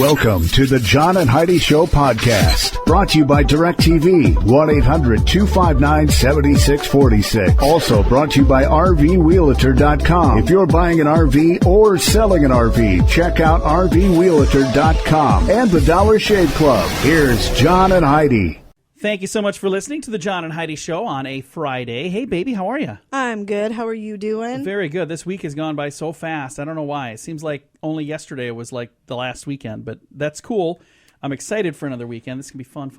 Welcome to the John and Heidi Show podcast, brought to you by DirecTV, 1-800-259-7646. Also brought to you by RVRealtor.com. If you're buying an RV or selling an RV, check out RVRealtor.com and the Dollar Shave Club. Here's John and Heidi. Thank you so much for listening to the John and Heidi Show on a Friday. Hey, baby, how are you? I'm good. How are you doing? Very good. This week has gone by so fast. I don't know why. It seems like only yesterday was like the last weekend, but that's cool. I'm excited for another weekend. This can be fun.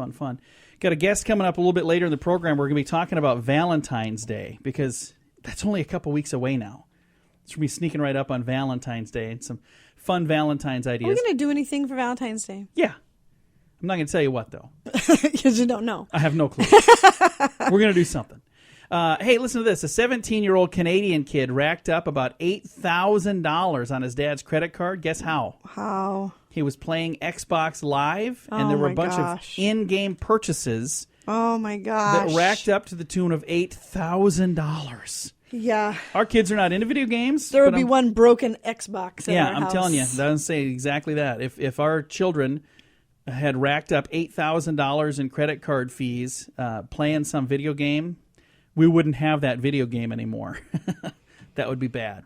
Got a guest coming up a little bit later in the program. We're going to be talking about Valentine's Day because that's only a couple weeks away now. It's going to be sneaking right up on Valentine's Day and some fun Valentine's ideas. Are we going to do anything for Valentine's Day? Yeah. I'm not going to tell you what, though. Because you don't know. I have no clue. We're going to do something. Hey, listen to this. A 17-year-old Canadian kid racked up about $8,000 on his dad's credit card. Guess how? How? He was playing Xbox Live, and there were a bunch of in-game purchases. Oh, my gosh. That racked up to the tune of $8,000. Yeah. Our kids are not into video games. There would be one broken Xbox in our house. Yeah, I'm telling you. That doesn't say exactly that. If our children had racked up $8,000 in credit card fees playing some video game, we wouldn't have that video game anymore. That would be bad.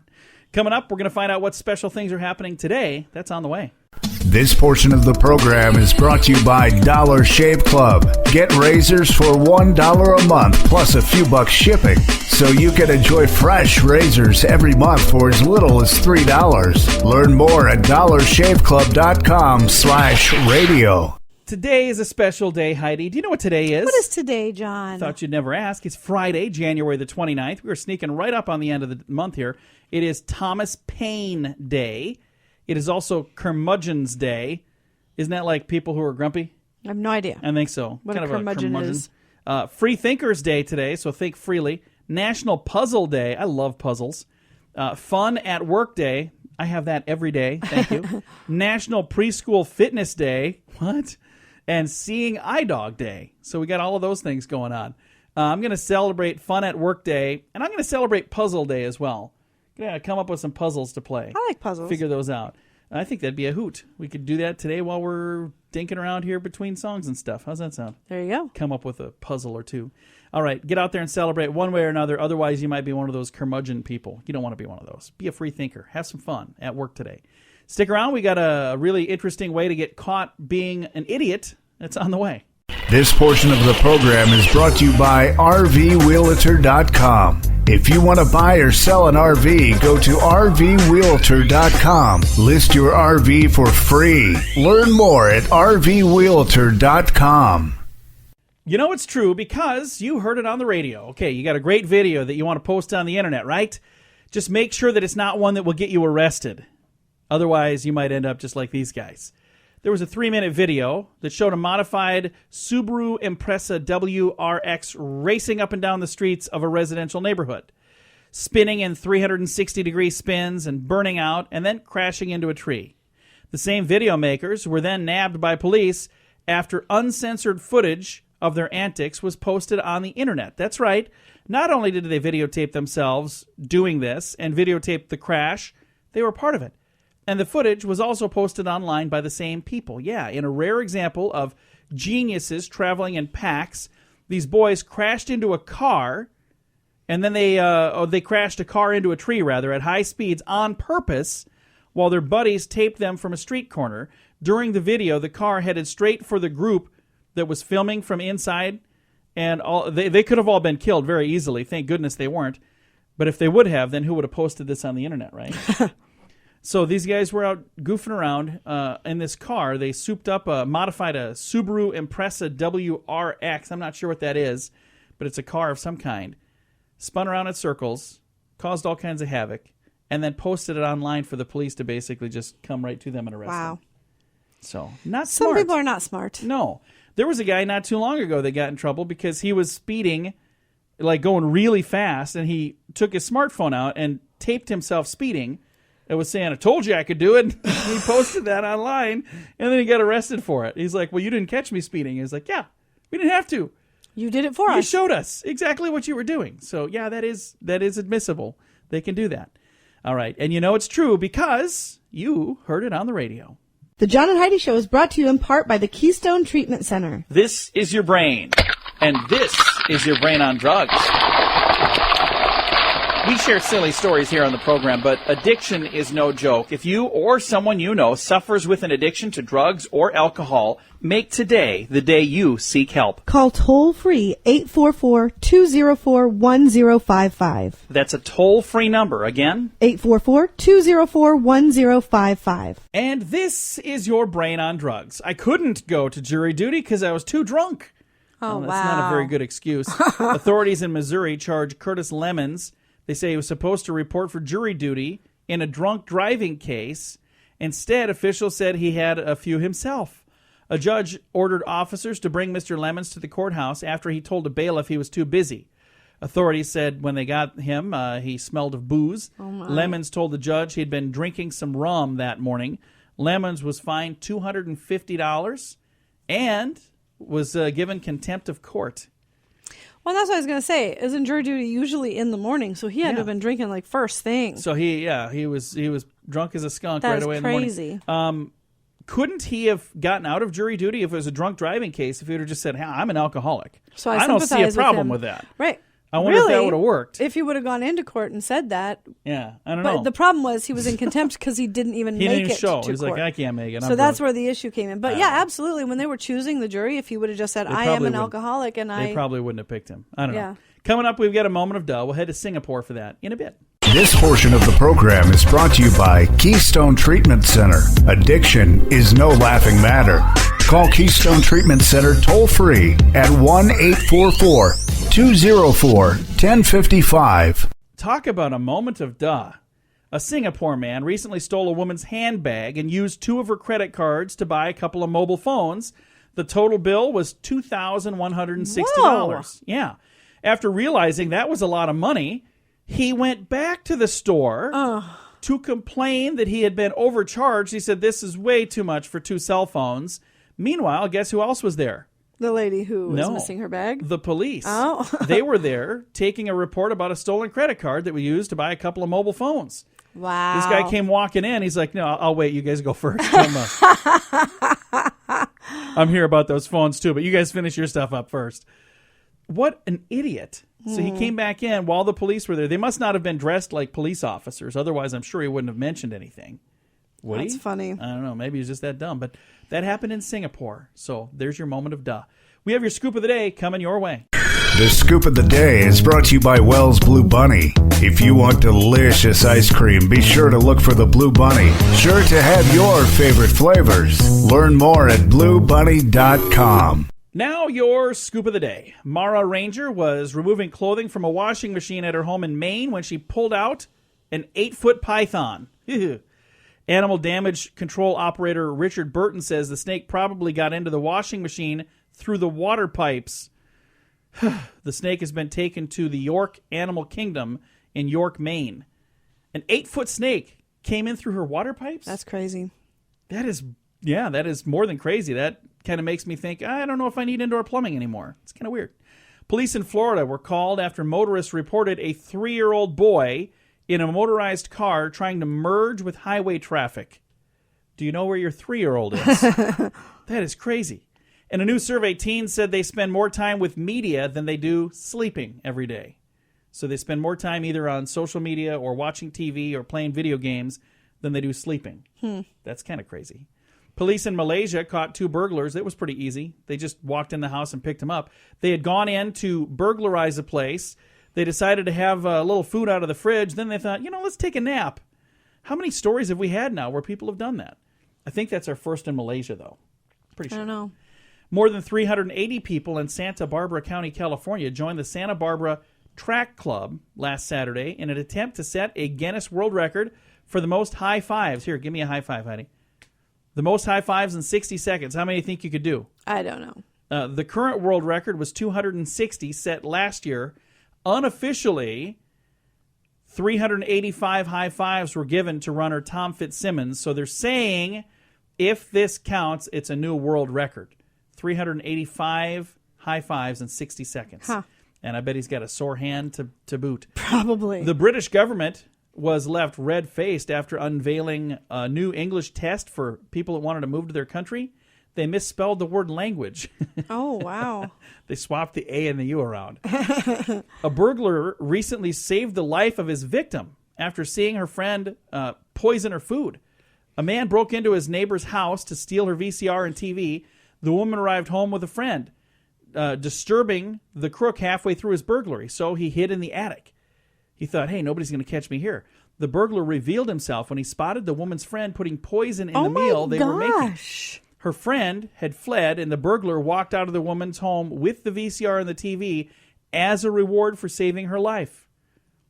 Coming up, we're going to find out what special things are happening today. That's on the way. This portion of the program is brought to you by Dollar Shave Club. Get razors for $1 a month plus a few bucks shipping, so you can enjoy fresh razors every month for as little as $3. Learn more at dollarshaveclub.com/radio. Today is a special day, Heidi. Do you know what today is? What is today, John? Thought you'd never ask. It's Friday, January the 29th. We were sneaking right up on the end of the month here. It is Thomas Paine Day. It is also Curmudgeon's Day. Isn't that like people who are grumpy? I have no idea. I think so. What a curmudgeon is. Free Thinkers Day today, so think freely. National Puzzle Day. I love puzzles. Fun at Work Day. I have that every day. Thank you. National Preschool Fitness Day. What? And Seeing Eye Dog Day. So we got all of those things going on. I'm going to celebrate Fun at Work Day, and I'm going to celebrate Puzzle Day as well. Yeah, come up with some puzzles to play. I like puzzles. Figure those out. I think that'd be a hoot. We could do that today while we're dinking around here between songs and stuff. How's that sound? There you go. Come up with a puzzle or two. All right, get out there and celebrate one way or another. Otherwise, you might be one of those curmudgeon people. You don't want to be one of those. Be a free thinker. Have some fun at work today. Stick around. We got a really interesting way to get caught being an idiot. That's on the way. This portion of the program is brought to you by RVRealtor.com. If you want to buy or sell an RV, go to RVRealtor.com. List your RV for free. Learn more at RVRealtor.com. You know it's true because you heard it on the radio. Okay, you got a great video that you want to post on the internet, right? Just make sure that it's not one that will get you arrested. Otherwise, you might end up just like these guys. There was a 3-minute video that showed a modified Subaru Impreza WRX racing up and down the streets of a residential neighborhood, spinning in 360-degree spins and burning out and then crashing into a tree. The same video makers were then nabbed by police after uncensored footage of their antics was posted on the internet. That's right. Not only did they videotape themselves doing this and videotape the crash, they were part of it. And the footage was also posted online by the same people. Yeah, in a rare example of geniuses traveling in packs, these boys crashed into a car, and then they crashed a car into a tree, rather, at high speeds on purpose, while their buddies taped them from a street corner. During the video, the car headed straight for the group that was filming from inside, and they could have all been killed very easily. Thank goodness they weren't. But if they would have, then who would have posted this on the internet, right? So these guys were out goofing around in this car. They modified a Subaru Impreza WRX. I'm not sure what that is, but it's a car of some kind. Spun around in circles, caused all kinds of havoc, and then posted it online for the police to basically just come right to them and arrest them. So, not smart. Some people are not smart. No. There was a guy not too long ago that got in trouble because he was speeding, like going really fast, and he took his smartphone out and taped himself speeding. It was saying, I told you I could do it. He posted that online, and then he got arrested for it. He's like, well, you didn't catch me speeding. He's like, yeah, we didn't have to. You did it for us. You showed us exactly what you were doing. So, yeah, that is admissible. They can do that. All right. And you know it's true because you heard it on the radio. The John and Heidi Show is brought to you in part by the Keystone Treatment Center. This is your brain, and this is your brain on drugs. We share silly stories here on the program, but addiction is no joke. If you or someone you know suffers with an addiction to drugs or alcohol, make today the day you seek help. Call toll-free 844-204-1055. That's a toll-free number. Again? 844-204-1055. And this is your brain on drugs. I couldn't go to jury duty because I was too drunk. Oh, That's not a very good excuse. Authorities in Missouri charge Curtis Lemons. They say he was supposed to report for jury duty in a drunk driving case. Instead, officials said he had a few himself. A judge ordered officers to bring Mr. Lemons to the courthouse after he told a bailiff he was too busy. Authorities said when they got him, he smelled of booze. Lemons told the judge he'd been drinking some rum that morning. Lemons was fined $250 and was given contempt of court. Well, that's what I was going to say. Isn't jury duty usually in the morning? So he had to have been drinking like first thing. So he was drunk as a skunk right away in the crazy. morning. Couldn't he have gotten out of jury duty if it was a drunk driving case? If he would have just said, "Hey, I'm an alcoholic," so I don't see a problem with with that. Right. I wonder if that would have worked. If he would have gone into court and said that. Yeah, I don't know. But the problem was he was in contempt because he didn't even make it show. to He's court. like, I can't make it. So that's where the issue came in. But yeah, absolutely. When they were choosing the jury, if he would have just said, I am an alcoholic, and they probably wouldn't have picked him. I don't Yeah. know. Coming up, we've got a moment of duh. We'll head to Singapore for that in a bit. This portion of the program is brought to you by Keystone Treatment Center. Addiction is no laughing matter. Call Keystone Treatment Center toll-free at 1-844-204-1055. Talk about a moment of duh. A Singapore man recently stole a woman's handbag and used 2 of her credit cards to buy a couple of mobile phones. The total bill was $2,160. Yeah. After realizing that was a lot of money, he went back to the store to complain that he had been overcharged. He said, this is way too much for 2 cell phones. Meanwhile, guess who else was there? The lady who was missing her bag? The police. Oh. They were there taking a report about a stolen credit card that we used to buy a couple of mobile phones. Wow. This guy came walking in. He's like, no, I'll wait. You guys go first. I'm here about those phones too, but you guys finish your stuff up first. What an idiot. So he came back in while the police were there. They must not have been dressed like police officers. Otherwise, I'm sure he wouldn't have mentioned anything. Would That's he? funny. I don't know. Maybe he's just that dumb. But that happened in Singapore. So there's your moment of duh. We have your scoop of the day coming your way. The Scoop of the Day is brought to you by Wells Blue Bunny. If you want delicious ice cream, be sure to look for the Blue Bunny. Sure to have your favorite flavors. Learn more at bluebunny.com. Now your scoop of the day. Mara Ranger was removing clothing from a washing machine at her home in Maine when she pulled out an 8-foot python. Animal damage control operator Richard Burton says the snake probably got into the washing machine through the water pipes. The snake has been taken to the York Animal Kingdom in York, Maine. An 8-foot snake came in through her water pipes? That's crazy. That is more than crazy. That kind of makes me think, I don't know if I need indoor plumbing anymore. It's kind of weird. Police in Florida were called after motorists reported a 3-year-old boy in a motorized car trying to merge with highway traffic. Do you know where your 3-year-old is? That is crazy. In a new survey, teens said they spend more time with media than they do sleeping every day. So they spend more time either on social media or watching TV or playing video games than they do sleeping. That's kind of crazy. Police in Malaysia caught 2 burglars. It was pretty easy. They just walked in the house and picked them up. They had gone in to burglarize a place. They decided to have a little food out of the fridge. Then they thought, let's take a nap. How many stories have we had now where people have done that? I think that's our first in Malaysia, though. Pretty sure. I don't know. More than 380 people in Santa Barbara County, California, joined the Santa Barbara Track Club last Saturday in an attempt to set a Guinness World Record for the most high fives. Here, give me a high five, Heidi. The most high fives in 60 seconds. How many do you think you could do? I don't know. The current world record was 260, set last year. Unofficially, 385 high fives were given to runner Tom Fitzsimmons. So they're saying if this counts, it's a new world record. 385 high fives in 60 seconds. Huh. And I bet he's got a sore hand to boot. Probably. The British government was left red-faced after unveiling a new English test for people that wanted to move to their country. They misspelled the word language. Oh, wow. They swapped the A and the U around. A burglar recently saved the life of his victim after seeing her friend poison her food. A man broke into his neighbor's house to steal her VCR and TV. The woman arrived home with a friend, disturbing the crook halfway through his burglary, so he hid in the attic. He thought, hey, nobody's going to catch me here. The burglar revealed himself when he spotted the woman's friend putting poison in the meal they were making. Her friend had fled, and the burglar walked out of the woman's home with the VCR and the TV as a reward for saving her life.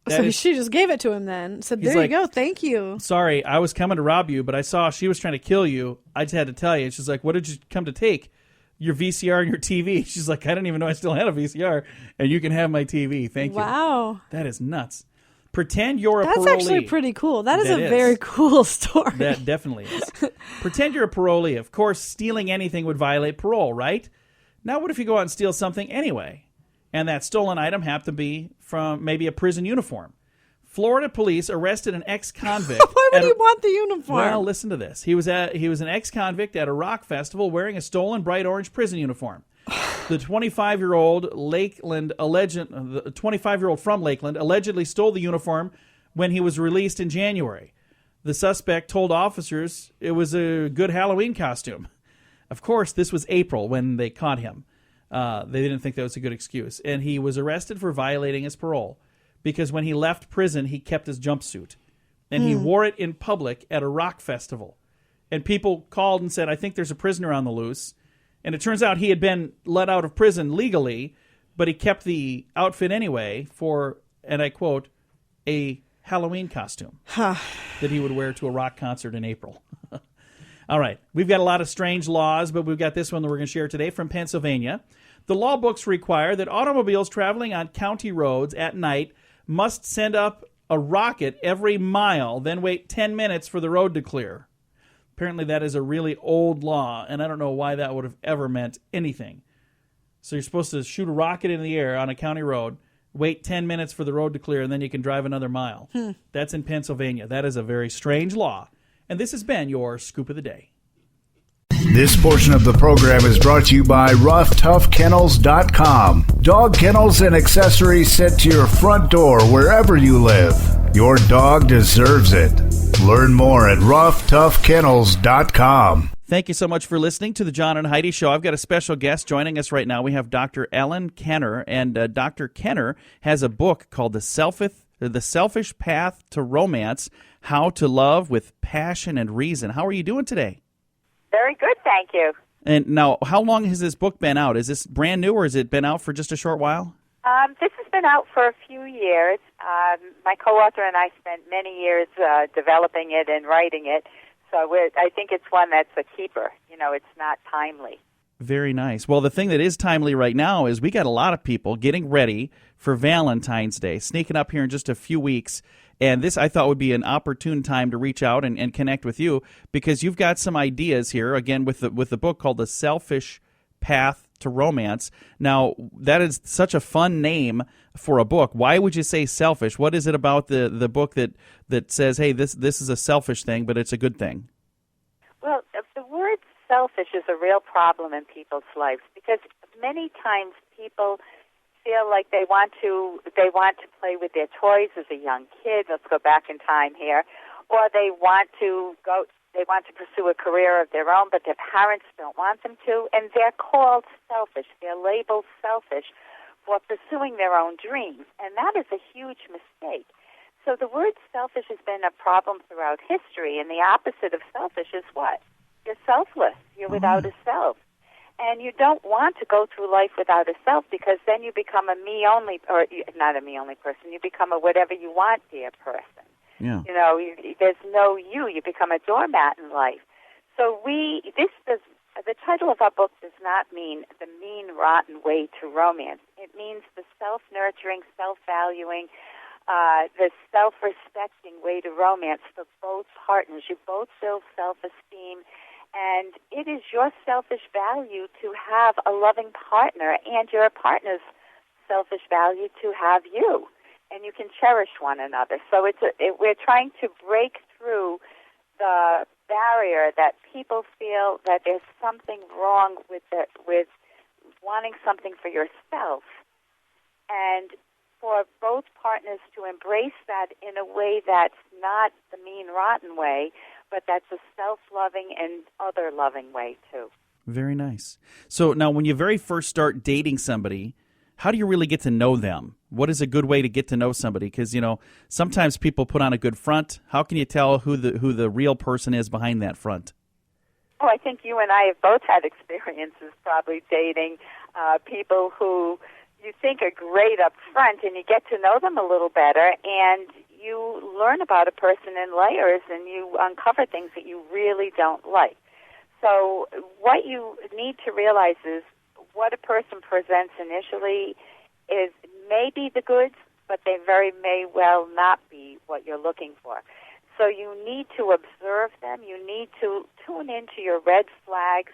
She just gave it to him then. Said, there you go, thank you. Sorry, I was coming to rob you, but I saw she was trying to kill you. I just had to tell you. And she's like, what did you come to take? Your VCR and your TV. She's like, I didn't even know I still had a VCR, and you can have my TV. Thank you. Wow. That is nuts. Pretend you're a parolee. That's actually pretty cool. That is a very cool story. That definitely is. Pretend you're a parolee. Of course, stealing anything would violate parole, right? Now, what if you go out and steal something anyway? And that stolen item happened to be from maybe a prison uniform. Florida police arrested an ex-convict. Why would he want the uniform? Well, listen to this. He was an ex-convict at a rock festival wearing a stolen bright orange prison uniform. The 25-year-old from Lakeland allegedly stole the uniform when he was released in January. The suspect told officers it was a good Halloween costume. Of course, this was April when they caught him. They didn't think that was a good excuse. And he was arrested for violating his parole because when he left prison, he kept his jumpsuit. And he wore it in public at a rock festival. And people called and said, I think there's a prisoner on the loose. And it turns out he had been let out of prison legally, but he kept the outfit anyway for, and I quote, a Halloween costume that he would wear to a rock concert in April. All right. We've got a lot of strange laws, but we've got this one that we're going to share today from Pennsylvania. The law books require that automobiles traveling on county roads at night must send up a rocket every mile, then wait 10 minutes for the road to clear. Apparently that is a really old law, and I don't know why that would have ever meant anything. So you're supposed to shoot a rocket in the air on a county road, wait 10 minutes for the road to clear, and then you can drive another mile. That's in Pennsylvania. That is a very strange law. And this has been your Scoop of the Day. This portion of the program is brought to you by RoughToughKennels.com. Dog kennels and accessories sent to your front door wherever you live. Your dog deserves it. Learn more at RoughToughKennels.com. Thank you so much for listening to the John and Heidi Show. I've got a special guest joining us right now. We have Dr. Edwin Kenner, and Dr. Kenner has a book called The Selfish Path to Romance, How to Love with Passion and Reason. How are you doing today? Very good, thank you. And now, how long has this book been out? Is this brand new, or has it been out for just a short while? This has been out for a few years. My co-author and I spent many years developing it and writing it, so I think it's one that's a keeper. You know, it's not timely. Very nice. Well, the thing that is timely right now is we got a lot of people getting ready for Valentine's Day, sneaking up here in just a few weeks. And this, I thought, would be an opportune time to reach out and connect with you because you've got some ideas here, again, with the book called The Selfish Path to Romance. Now, that is such a fun name for a book. Why would you say selfish? What is it about the book that says, hey, this is a selfish thing, but it's a good thing? Well, the word selfish is a real problem in people's lives because many times people feel like they want to play with their toys as a young kid. Let's go back in time here, or they want to pursue a career of their own, but their parents don't want them to, and they're called selfish. They're labeled selfish for pursuing their own dreams, and that is a huge mistake. So the word selfish has been a problem throughout history, and the opposite of selfish is what? You're selfless. You're without a self. And you don't want to go through life without a self because then you become a me-only, or not a me-only person, you become a whatever-you-want-dear person. Yeah. You know, there's no you. You become a doormat in life. So the title of our book does not mean the mean, rotten way to romance. It means the self-nurturing, self-valuing, the self-respecting way to romance for both partners. You both build self-esteem, and it is your selfish value to have a loving partner and your partner's selfish value to have you. and you can cherish one another. So we're trying to break through the barrier that people feel that there's something wrong with wanting something for yourself, and for both partners to embrace that in a way that's not the mean, rotten way, but that's a self-loving and other-loving way, too. Very nice. So now when you very first start dating somebody, how do you really get to know them? What is a good way to get to know somebody? Because, sometimes people put on a good front. How can you tell who the real person is behind that front? Oh, I think you and I have both had experiences probably dating people who you think are great up front, and you get to know them a little better, and you learn about a person in layers, and you uncover things that you really don't like. So what you need to realize is what a person presents initially is maybe the goods, but they very may well not be what you're looking for. So you need to observe them. You need to tune into your red flags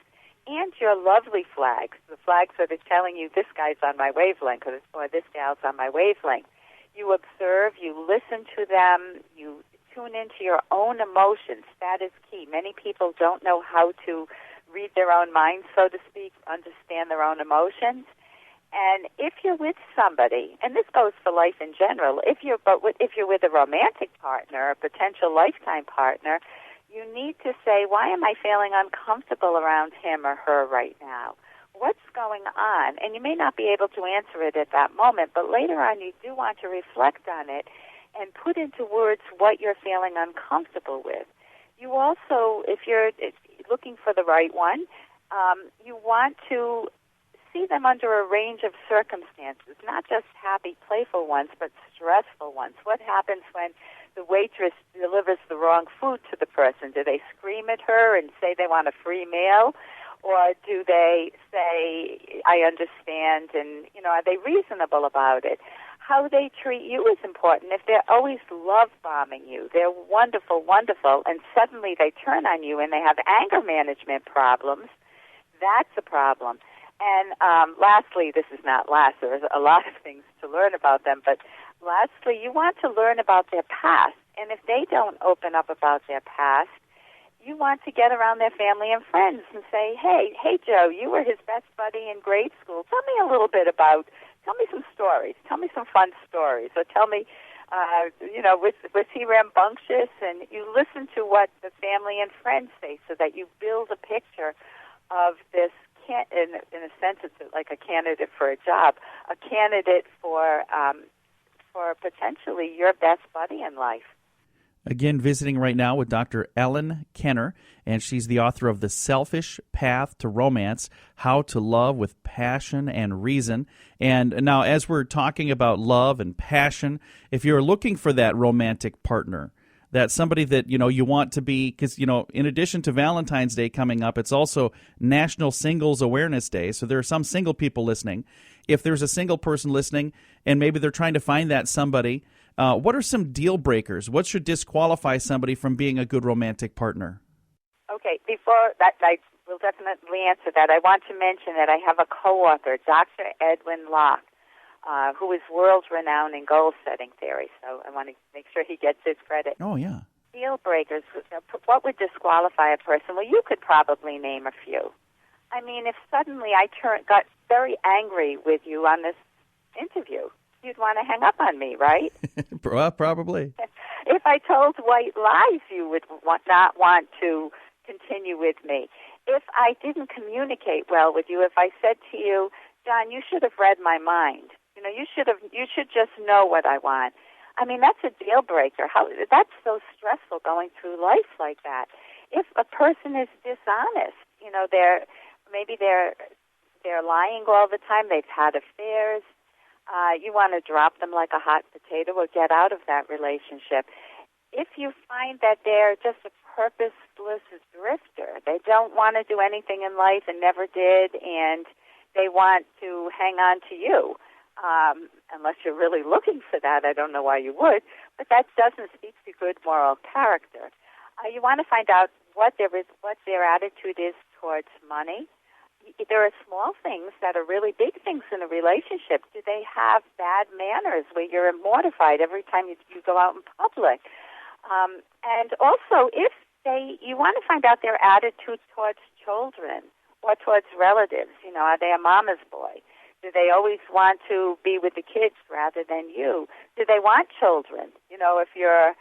and your lovely flags, the flags that are telling you this guy's on my wavelength or this gal's on my wavelength. You observe, you listen to them, you tune into your own emotions. That is key. Many people don't know how to read their own minds, so to speak, understand their own emotions. And if you're with somebody, and this goes for life in general, if you're with a romantic partner, a potential lifetime partner, you need to say, why am I feeling uncomfortable around him or her right now? What's going on? And you may not be able to answer it at that moment, but later on you do want to reflect on it and put into words what you're feeling uncomfortable with. You also, if you're looking for the right one, you want to see them under a range of circumstances, not just happy, playful ones, but stressful ones. What happens when the waitress delivers the wrong food to the person? Do they scream at her and say they want a free meal? Or do they say, I understand, and, are they reasonable about it? How they treat you is important. If they're always love-bombing you, they're wonderful, wonderful, and suddenly they turn on you and they have anger management problems, that's a problem. And lastly, this is not last, there's a lot of things to learn about them, but lastly, you want to learn about their past. And if they don't open up about their past, you want to get around their family and friends and say, hey, Joe, you were his best buddy in grade school. Tell me a little bit about, tell me some stories. Tell me some fun stories. Or tell me, was he rambunctious? And you listen to what the family and friends say so that you build a picture of this, in a sense, it's like a candidate for a job, a candidate for potentially your best buddy in life. Again, visiting right now with Dr. Ellen Kenner, and she's the author of The Selfish Path to Romance, How to Love with Passion and Reason. And now, as we're talking about love and passion, if you're looking for that romantic partner, that's somebody that, you want to be, because, in addition to Valentine's Day coming up, it's also National Singles Awareness Day. So there are some single people listening. If there's a single person listening and maybe they're trying to find that somebody, what are some deal breakers? What should disqualify somebody from being a good romantic partner? Okay, before that, I will definitely answer that. I want to mention that I have a co-author, Dr. Edwin Locke, who is world-renowned in goal-setting theory. So I want to make sure he gets his credit. Oh, yeah. Deal breakers, what would disqualify a person? Well, you could probably name a few. I mean, if suddenly I got very angry with you on this interview, you'd want to hang up on me, right? Well, probably. If I told white lies, you would not want to continue with me. If I didn't communicate well with you, if I said to you, John, you should have read my mind. You should just know what I want. I mean, that's a deal breaker. That's so stressful going through life like that. If a person is dishonest, they're lying all the time. They've had affairs. You want to drop them like a hot potato or get out of that relationship. If you find that they're just a purposeless drifter, they don't want to do anything in life and never did, and they want to hang on to you, unless you're really looking for that. I don't know why you would, but that doesn't speak to good moral character. You want to find out what their attitude is towards money. there are small things that are really big things in a relationship. Do they have bad manners where you're mortified every time you go out in public? And also, if you want to find out their attitude towards children or towards relatives. Are they a mama's boy? Do they always want to be with the kids rather than you? Do they want children? If you're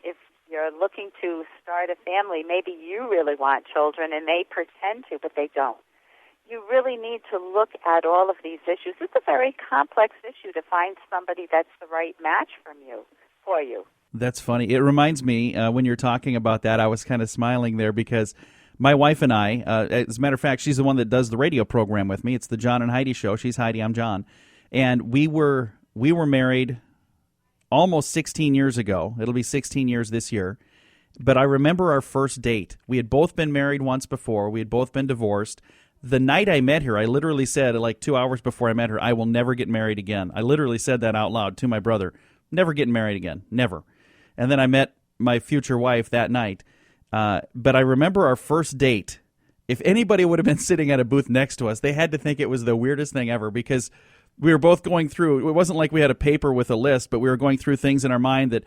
if you're looking to start a family, maybe you really want children and they pretend to, but they don't. You really need to look at all of these issues. It's a very complex issue to find somebody that's the right match for you. That's funny. It reminds me, when you're talking about that, I was kind of smiling there because my wife and I, as a matter of fact, she's the one that does the radio program with me. It's the John and Heidi Show. She's Heidi, I'm John. And we were married almost 16 years ago. It'll be 16 years this year. But I remember our first date. We had both been married once before. We had both been divorced. The night I met her, I literally said, like 2 hours before I met her, I will never get married again. I literally said that out loud to my brother. Never getting married again. Never. And then I met my future wife that night. But I remember our first date. If anybody would have been sitting at a booth next to us, they had to think it was the weirdest thing ever because we were both going through, it wasn't like we had a paper with a list, but we were going through things in our mind that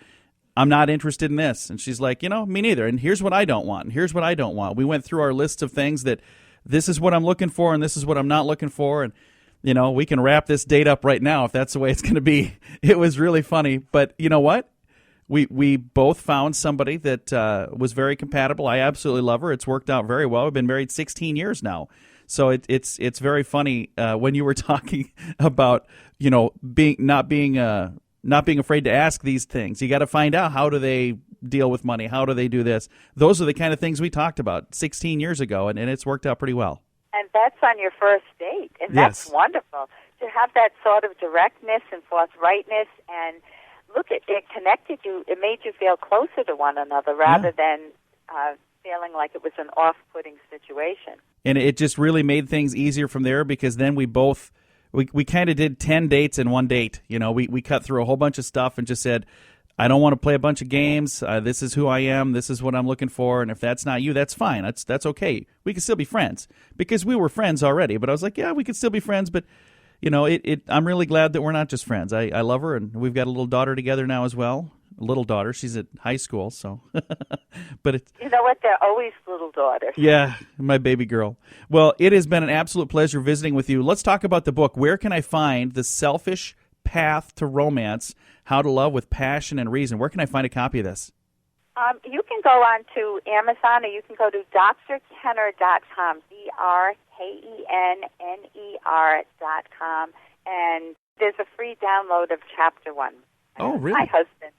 I'm not interested in this. And she's like, me neither. And here's what I don't want. And here's what I don't want. We went through our lists of things that this is what I'm looking for and this is what I'm not looking for. And, we can wrap this date up right now if that's the way it's going to be. It was really funny. But you know what? We both found somebody that was very compatible. I absolutely love her. It's worked out very well. We've been married 16 years now. So it's very funny when you were talking about not being afraid to ask these things. You got to find out, how do they deal with money? How do they do this? Those are the kind of things we talked about 16 years ago, and it's worked out pretty well. And that's on your first date, and that's wonderful to have that sort of directness and forthrightness. And look, it connected you. It made you feel closer to one another rather than feeling like it was an off-putting situation. And it just really made things easier from there because then we kind of did 10 dates in one date. We cut through a whole bunch of stuff and just said, I don't want to play a bunch of games. This is who I am. This is what I'm looking for. And if that's not you, that's fine. That's okay. We can still be friends because we were friends already. But I was like, yeah, we could still be friends. But, I'm really glad that we're not just friends. I love her, and we've got a little daughter together now as well. A little daughter. She's at high school, so. But you know what? They're always little daughters. Yeah, my baby girl. Well, it has been an absolute pleasure visiting with you. Let's talk about the book. Where can I find The Selfish Path to Romance, How to Love with Passion and Reason? Where can I find a copy of this? You can go on to Amazon, or you can go to drkenner.com, drkenner.com, and there's a free download of Chapter 1. Oh, really?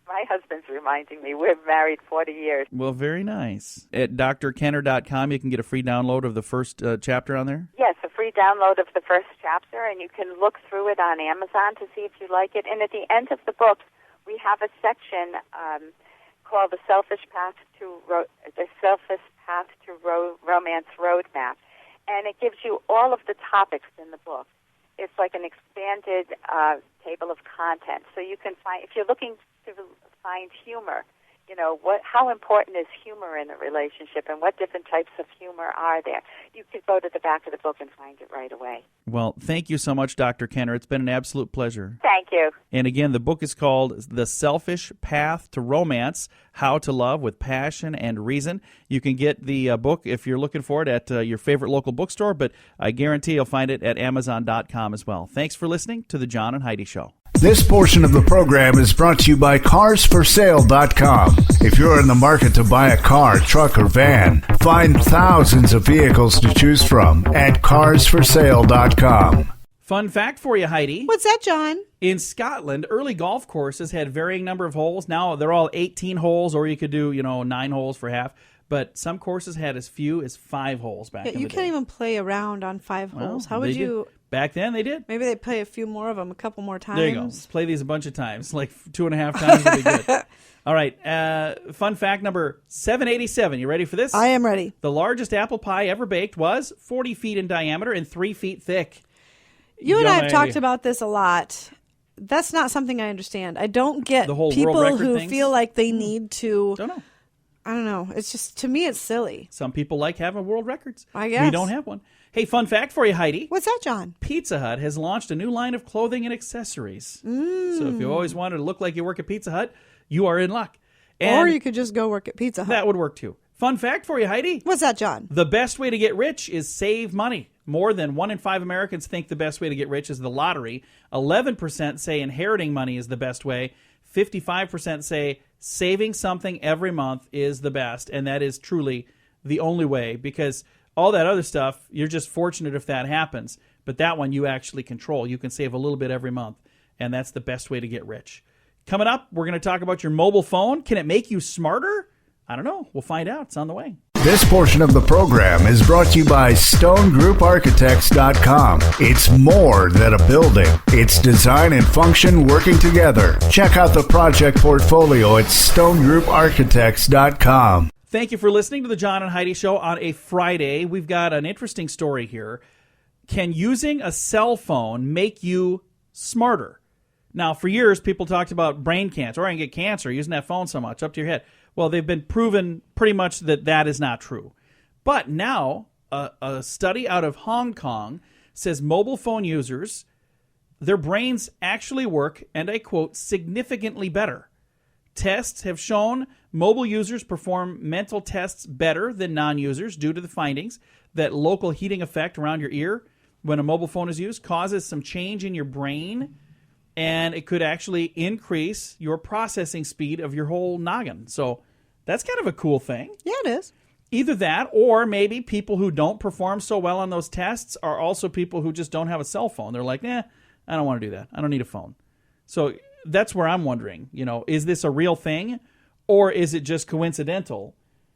My husband's reminding me we're married 40 years. Well, very nice. At drkenner.com, you can get a free download of the first chapter on there? Yes, a free download of the first chapter, and you can look through it on Amazon to see if you like it. And at the end of the book, we have a section called The Selfish Path to Romance Roadmap, and it gives you all of the topics in the book. It's like an expanded table of content, so you can find, if you're looking to find humor, how important is humor in a relationship, and what different types of humor are there. You could go to the back of the book and find it right away. Well, thank you so much, Dr. Kenner. It's been an absolute pleasure. Thank you. And again, the book is called The Selfish Path to Romance, How to Love with Passion and Reason. You can get the book, if you're looking for it, at your favorite local bookstore, but I guarantee you'll find it at Amazon.com as well. Thanks for listening to The John and Heidi Show. This portion of the program is brought to you by CarsForSale.com. If you're in the market to buy a car, truck, or van, find thousands of vehicles to choose from at CarsForSale.com. Fun fact for you, Heidi. What's that, John? In Scotland, early golf courses had varying number of holes. Now they're all 18 holes, or you could do 9 holes for half. But some courses had as few as 5 holes back in the day. You can't even play around on 5 holes. How would you... Back then, they did. Maybe they play a few more of them, a couple more times. There you go. Let's play these a bunch of times, like 2.5 times would be good. All right. Fun fact number 787. You ready for this? I am ready. The largest apple pie ever baked was 40 feet in diameter and 3 feet thick. You and I have talked about this a lot. That's not something I understand. I don't get the whole people world record who things? Feel like they need to... Don't know. I don't know. It's just, to me, it's silly. Some people like having world records. I guess. We don't have one. Hey, fun fact for you, Heidi. What's that, John? Pizza Hut has launched a new line of clothing and accessories. So if you always wanted to look like you work at Pizza Hut, you are in luck. And Or you could just go work at Pizza Hut. that would work too. Fun fact for you, Heidi. What's that, John? The best way to get rich is save money. More than 1 in 5 Americans think the best way to get rich is the lottery. 11% say inheriting money is the best way. 55% say saving something every month is the best. And that is truly the only way, because all that other stuff, you're just fortunate if that happens. But that one you actually control. You can save a little bit every month. And that's the best way to get rich. Coming up, we're going to talk about your mobile phone. Can it make you smarter? I don't know. We'll find out. It's on the way. This portion of the program is brought to you by StoneGroupArchitects.com. It's more than a building. It's design and function working together. Check out the project portfolio at StoneGroupArchitects.com. Thank you for listening to the John and Heidi Show on a Friday. We've got an interesting story here. Can using a cell phone make you smarter? Now, for years, people talked about brain cancer, or I can get cancer using that phone so much, up to your head. Well, they've been proven pretty much that that is not true. But now, a study out of Hong Kong says mobile phone users, their brains actually work, and I quote, significantly better. Tests have shown mobile users perform mental tests better than non-users due to the findings that local heating effect around your ear when a mobile phone is used causes some change in your brain, and it could actually increase your processing speed of your whole noggin. So that's kind of a cool thing. Yeah, it is. Either that, or maybe people who don't perform so well on those tests are also people who just don't have a cell phone. They're like, I don't want to do that. I don't need a phone. So that's where I'm wondering, is this a real thing, or is it just coincidental?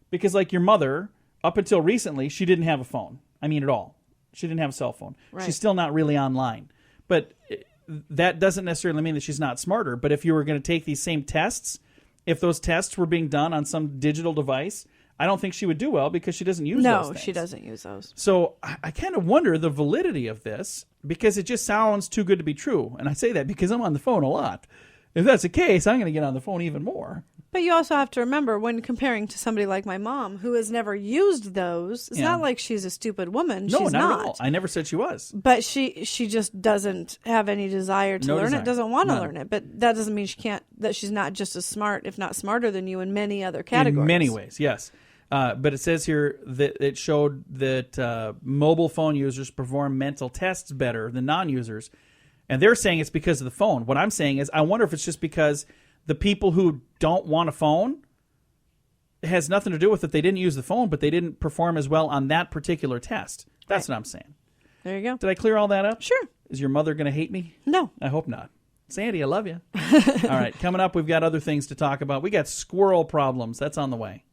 Because like your mother, up until recently, she didn't have a phone. I mean, at all. She didn't have a cell phone. Right. She's still not really online. But that doesn't necessarily mean that she's not smarter. But if you were going to take these same tests, if those tests were being done on some digital device, I don't think she would do well because she doesn't use those things. No, she doesn't use those. So I kind of wonder the validity of this because it just sounds too good to be true. And I say that because I'm on the phone a lot. If that's the case, I'm going to get on the phone even more. But you also have to remember, when comparing to somebody like my mom, who has never used those, it's not like she's a stupid woman. No, she's not at all. I never said she was. But she just doesn't have any desire to learn it, doesn't want to learn it. But that doesn't mean that she's not just as smart, if not smarter than you in many other categories. In many ways, yes. But it says here that it showed that mobile phone users perform mental tests better than non-users. And they're saying it's because of the phone. What I'm saying is I wonder if it's just because the people who don't want a phone, it has nothing to do with it. They didn't use the phone, but they didn't perform as well on that particular test. That's what I'm saying. There you go. Did I clear all that up? Sure. Is your mother going to hate me? No. I hope not. Sandy, I love you. All right, coming up, we've got other things to talk about. We got squirrel problems. That's on the way.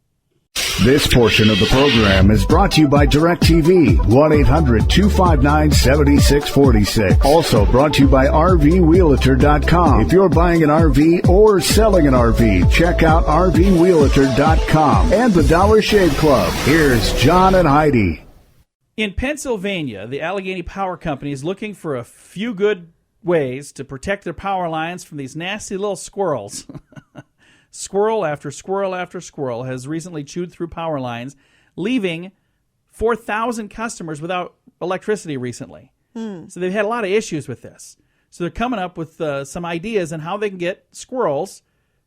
This portion of the program is brought to you by DirecTV, 1-800-259-7646. Also brought to you by RVWheelator.com. If you're buying an RV or selling an RV, check out RVWheelator.com and the Dollar Shave Club. Here's John and Heidi. In Pennsylvania, the Allegheny Power Company is looking for a few good ways to protect their power lines from these nasty little squirrels. Squirrel after squirrel after squirrel has recently chewed through power lines, leaving 4,000 customers without electricity recently. So they've had a lot of issues with this. So they're coming up with some ideas on how they can get squirrels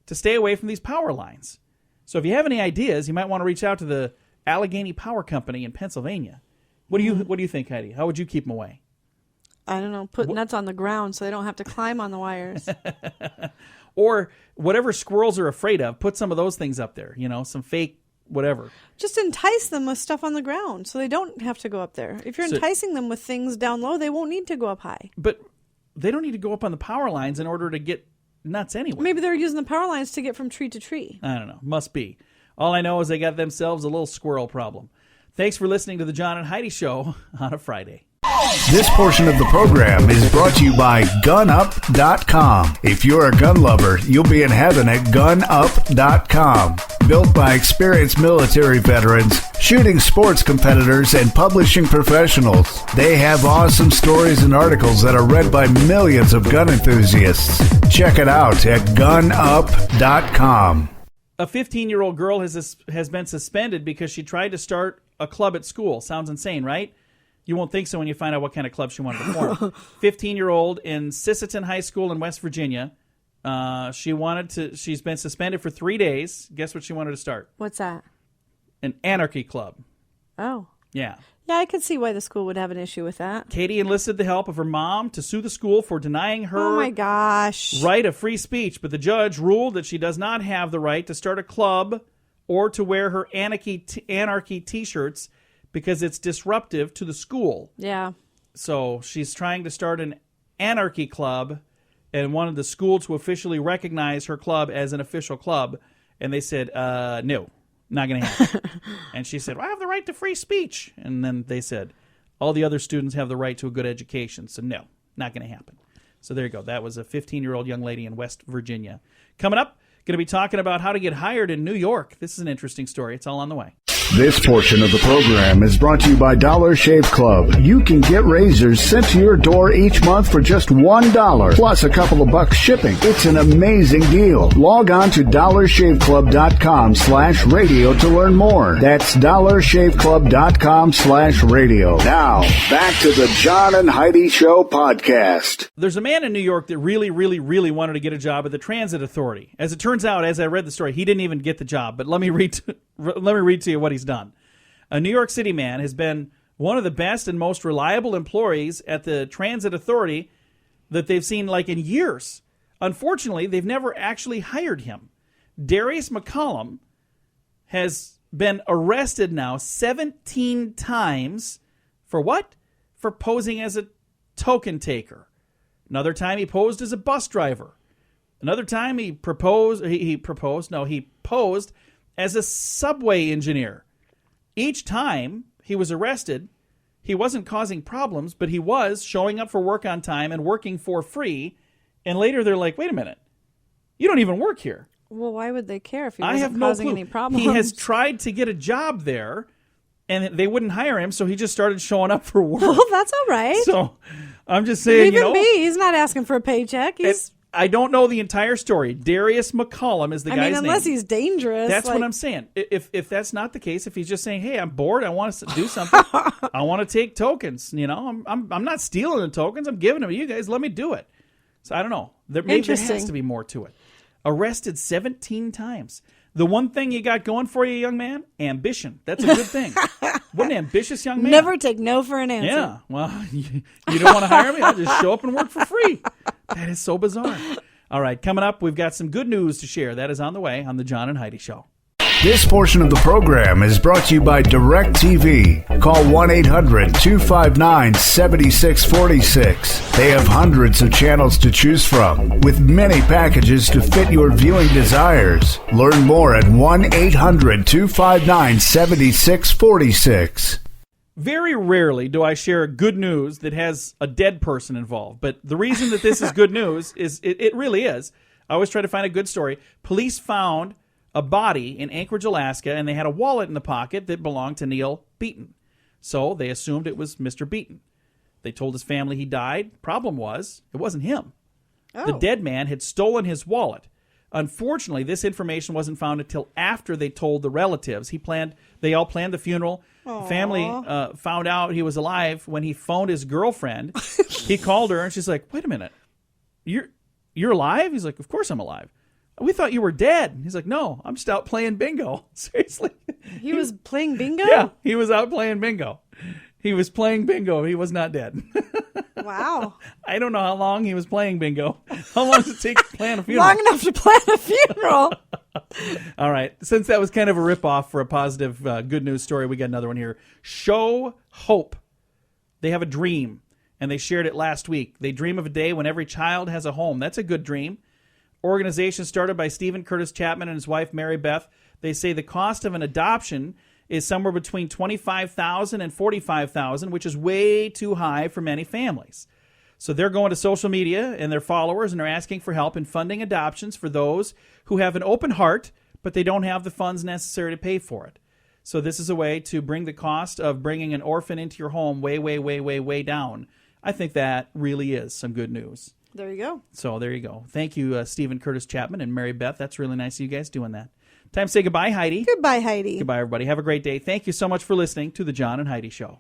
to stay away from these power lines. So if you have any ideas, you might want to reach out to the Allegheny Power Company in Pennsylvania. What do you think, Heidi? How would you keep them away? I don't know. Put nuts on the ground so they don't have to climb on the wires. Or whatever squirrels are afraid of, put some of those things up there, some fake whatever. Just entice them with stuff on the ground so they don't have to go up there. If you're enticing them with things down low, they won't need to go up high. But they don't need to go up on the power lines in order to get nuts anyway. Maybe they're using the power lines to get from tree to tree. I don't know. Must be. All I know is they got themselves a little squirrel problem. Thanks for listening to the John and Heidi Show on a Friday. This portion of the program is brought to you by GunUp.com. If you're a gun lover, you'll be in heaven at GunUp.com. Built by experienced military veterans, shooting sports competitors, and publishing professionals. They have awesome stories and articles that are read by millions of gun enthusiasts. Check it out at GunUp.com. A 15-year-old girl has been suspended because she tried to start a club at school. Sounds insane, right? You won't think so when you find out what kind of club she wanted to form. 15-year-old in Sisseton High School in West Virginia. She's been suspended for 3 days. Guess what she wanted to start? What's that? An anarchy club. Oh. Yeah. Yeah, I could see why the school would have an issue with that. Katie enlisted the help of her mom to sue the school for denying her oh my gosh. right of free speech, but the judge ruled that she does not have the right to start a club or to wear her anarchy T-shirts because it's disruptive to the school. Yeah. So she's trying to start an anarchy club and wanted the school to officially recognize her club as an official club, and they said, no. Not going to happen. And she said, well, I have the right to free speech. And then they said, all the other students have the right to a good education. So no, not going to happen. So there you go. That was a 15-year-old young lady in West Virginia. Coming up, going to be talking about how to get hired in New York. This is an interesting story. It's all on the way. This portion of the program is brought to you by Dollar Shave Club. You can get razors sent to your door each month for just $1, plus a couple of bucks shipping. It's an amazing deal. Log on to dollarshaveclub.com/radio to learn more. That's dollarshaveclub.com/radio. Now, back to the John and Heidi Show podcast. There's a man in New York that really, really, really wanted to get a job at the Transit Authority. As it turns out, as I read the story, he didn't even get the job. But let me read to you what he's done. A New York City man has been one of the best and most reliable employees at the Transit Authority that they've seen like in years. Unfortunately, they've never actually hired him. Darius McCollum has been arrested now 17 times for what? For posing as a token taker. Another time he posed as a bus driver. Another time he posed as a subway engineer. Each time he was arrested, he wasn't causing problems, but he was showing up for work on time and working for free. And later they're like, wait a minute, you don't even work here. Well, why would they care if he wasn't causing any problems? He has tried to get a job there, and they wouldn't hire him, so he just started showing up for work. Well, that's all right. So I'm just saying, Leave him be. He's not asking for a paycheck. I don't know the entire story. Darius McCollum is the guy's name. Unless he's dangerous. That's what I'm saying. If that's not the case, if he's just saying, hey, I'm bored, I want to do something, I want to take tokens, I'm not stealing the tokens, I'm giving them to you guys, let me do it. So I don't know. Maybe there has to be more to it. Arrested 17 times. The one thing you got going for you, young man, ambition. That's a good thing. What an ambitious young man. Never take no for an answer. Yeah. Well, you don't want to hire me? I'll just show up and work for free. That is so bizarre. All right, coming up, we've got some good news to share. That is on the way on the John and Heidi Show. This portion of the program is brought to you by DirecTV. Call 1-800-259-7646. They have hundreds of channels to choose from, with many packages to fit your viewing desires. Learn more at 1-800-259-7646. Very rarely do I share good news that has a dead person involved. But the reason that this is good news is it really is. I always try to find a good story. Police found a body in Anchorage, Alaska, and they had a wallet in the pocket that belonged to Neil Beaton. So they assumed it was Mr. Beaton. They told his family he died. Problem was, it wasn't him. Oh. The dead man had stolen his wallet. Unfortunately, this information wasn't found until after they told the relatives. They all planned the funeral. Aww. The family found out he was alive when he phoned his girlfriend. He called her, and she's like, wait a minute. You're alive? He's like, of course I'm alive. We thought you were dead. He's like, no, I'm just out playing bingo. Seriously. He was playing bingo? Yeah, he was out playing bingo. He was playing bingo. He was not dead. Wow. I don't know how long he was playing bingo. How long does it take to plan a funeral? Long enough to plan a funeral. All right. Since that was kind of a ripoff for a positive good news story, we got another one here. Show Hope. They have a dream, and they shared it last week. They dream of a day when every child has a home. That's a good dream. Organization started by Stephen Curtis Chapman and his wife, Mary Beth. They say the cost of an adoption is somewhere between $25,000 and $45,000, which is way too high for many families. So they're going to social media and their followers, and they're asking for help in funding adoptions for those who have an open heart, but they don't have the funds necessary to pay for it. So this is a way to bring the cost of bringing an orphan into your home way, way, way, way, way down. I think that really is some good news. There you go. So there you go. Thank you, Stephen Curtis Chapman and Mary Beth. That's really nice of you guys doing that. Time to say goodbye, Heidi. Goodbye, Heidi. Goodbye, everybody. Have a great day. Thank you so much for listening to The John and Heidi Show.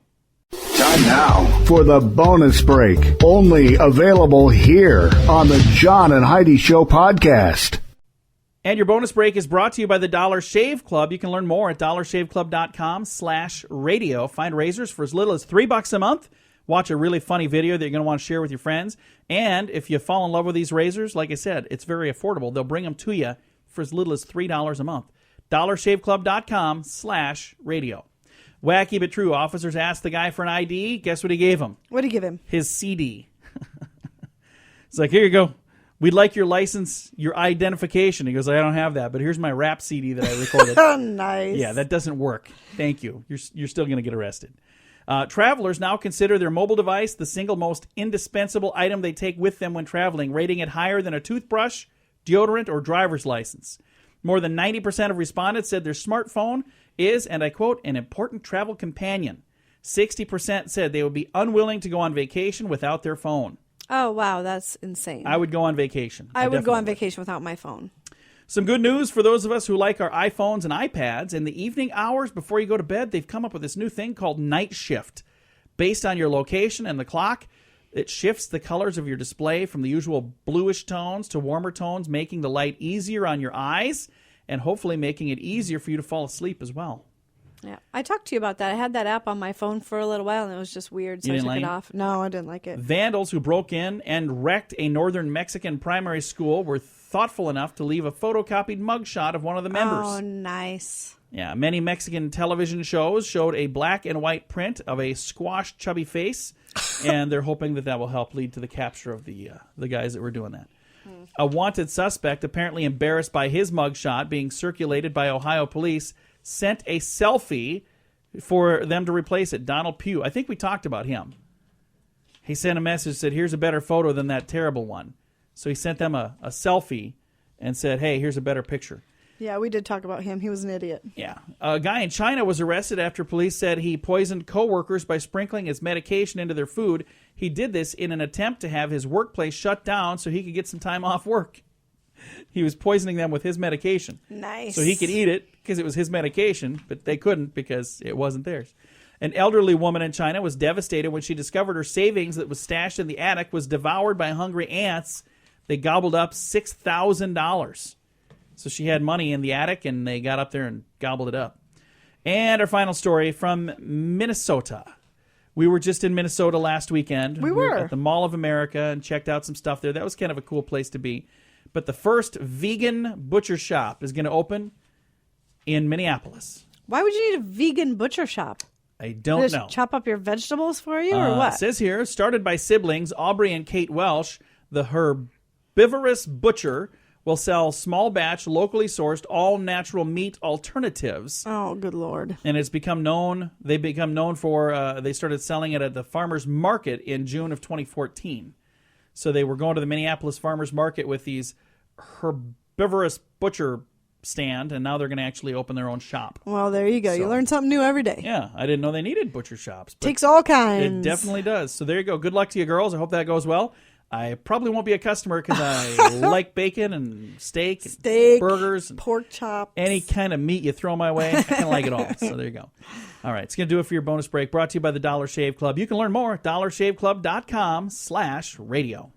Time now for the bonus break. Only available here on the John and Heidi Show podcast. And your bonus break is brought to you by the Dollar Shave Club. You can learn more at dollarshaveclub.com/radio. Find razors for as little as $3 a month. Watch a really funny video that you're going to want to share with your friends. And if you fall in love with these razors, like I said, it's very affordable. They'll bring them to you for as little as $3 a month. dollarshaveclub.com/radio. Wacky but true. Officers asked the guy for an ID. Guess what he gave him? What did he give him? His CD. It's like, here you go. We'd like your license, your identification. He goes, I don't have that, but here's my rap CD that I recorded. Oh, nice. Yeah, that doesn't work. Thank you. You're still going to get arrested. Travelers now consider their mobile device the single most indispensable item they take with them when traveling, rating it higher than a toothbrush, deodorant, or driver's license. More than 90% of respondents said their smartphone is, and I quote, an important travel companion. 60% said they would be unwilling to go on vacation without their phone. Oh, wow, that's insane. I would go on vacation. I would go on vacation without my phone. Some good news for those of us who like our iPhones and iPads. In the evening hours before you go to bed, they've come up with this new thing called Night Shift. Based on your location and the clock, it shifts the colors of your display from the usual bluish tones to warmer tones, making the light easier on your eyes and hopefully making it easier for you to fall asleep as well. Yeah, I talked to you about that. I had that app on my phone for a little while, and it was just weird, so I took it off. No, I didn't like it. Vandals who broke in and wrecked a northern Mexican primary school were thoughtful enough to leave a photocopied mugshot of one of the members. Oh, nice. Yeah, many Mexican television shows showed a black and white print of a squashed, chubby face, and they're hoping that will help lead to the capture of the guys that were doing that. A wanted suspect, apparently embarrassed by his mugshot being circulated by Ohio police, sent a selfie for them to replace it. Donald Pugh. I think we talked about him. He sent a message, said, here's a better photo than that terrible one. So he sent them a selfie and said, hey, here's a better picture. Yeah, we did talk about him. He was an idiot. Yeah. A guy in China was arrested after police said he poisoned coworkers by sprinkling his medication into their food. He did this in an attempt to have his workplace shut down so he could get some time off work. He was poisoning them with his medication. Nice. So he could eat it because it was his medication, but they couldn't because it wasn't theirs. An elderly woman in China was devastated when she discovered her savings that was stashed in the attic was devoured by hungry ants. They gobbled up $6,000. So she had money in the attic, and they got up there and gobbled it up. And our final story from Minnesota. We were just in Minnesota last weekend. We were. At the Mall of America and checked out some stuff there. That was kind of a cool place to be. But the first vegan butcher shop is going to open in Minneapolis. Why would you need a vegan butcher shop? I don't know. Chop up your vegetables for you or what? It says here, started by siblings Aubrey and Kate Welsh, the herbivorous butcher will sell small batch, locally sourced, all-natural meat alternatives. Oh, good Lord. And they become known for, they started selling it at the farmer's market in June of 2014. So they were going to the Minneapolis farmer's market with these herbivorous butcher stand, and now they're going to actually open their own shop. Well, there you go. You learn something new every day. Yeah, I didn't know they needed butcher shops. Takes all kinds. It definitely does. So there you go. Good luck to you girls. I hope that goes well. I probably won't be a customer because I like bacon and steak, burgers, and pork chops. Any kind of meat you throw my way, I kind of like it all. So there you go. All right, it's going to do it for your bonus break. Brought to you by the Dollar Shave Club. You can learn more at dollarshaveclub.com/radio.